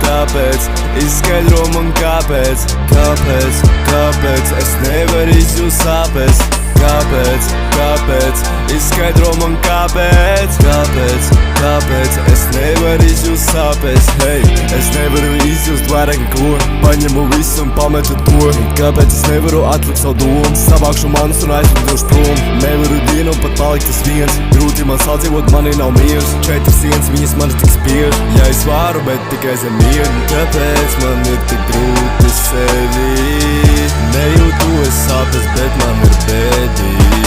Kāpēc, izskaidro man kāpēc, es nevaru izjust sāpes. Kāpēc, izskaidro man kāpēc, es nevaru izjust sāpes. Hei, es nevaru izjust vairāk neko, paņemu visu un pametu to. Kāpēc es nevaru atlikt savu domu, savākšu manus un aizvedošu prom. Nevaru dienu pat palikt tas viens, grūti man sadzīvot, manī nav miers. 4 sienas, viņas mani tik spiež, ja es varu, bet tikai zem mieru. Kāpēc man ir tik grūti sevi, nejūtu es sāpes, bet man ir bēdīgi.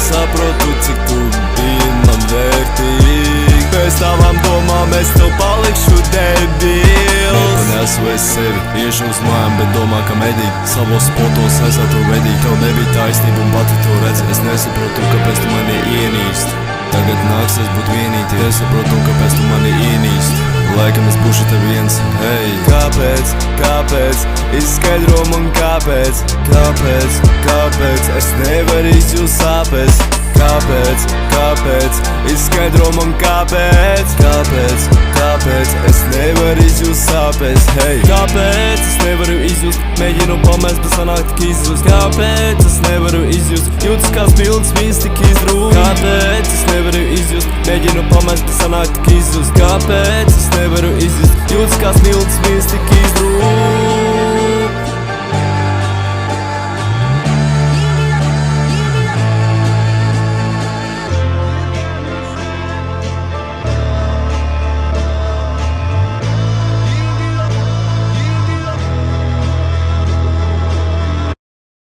Saprotu, cik tu biji man vērtīgi, pēc tavām domām es tev palikšu debils. Nepanesu es sevi, iešu uz mājām, bet domā, ka medīgi. Savos spotos aizvētu vedīgi, tev nebija taisnība un pati to redzi. Es nesaprotu, kāpēc tu mani ienīst. Tagad nāksies būt vienīti, es saprotu, kāpēc tu mani ienīst. Laikam es būšu te viens, hei. Kāpēc, izskaidro man kāpēc, es nevaru izjust sāpes. Kāpēc, izskaidro man kāpēc, es nevaru izjust sāpes. Hei, kāpēc es nevaru izjust, mēģinu pamest, bet sanāk tik izzust. Kāpēc es nevaru izjust, jūtas kā spilts, viņas tik izrūk. Kāpēc es nevaru izjust, mēģinu pamest, bet sanāk tik izzust. Kāpēc es nevaru izjust, jūtas kā smilts, viņas tik izrūk.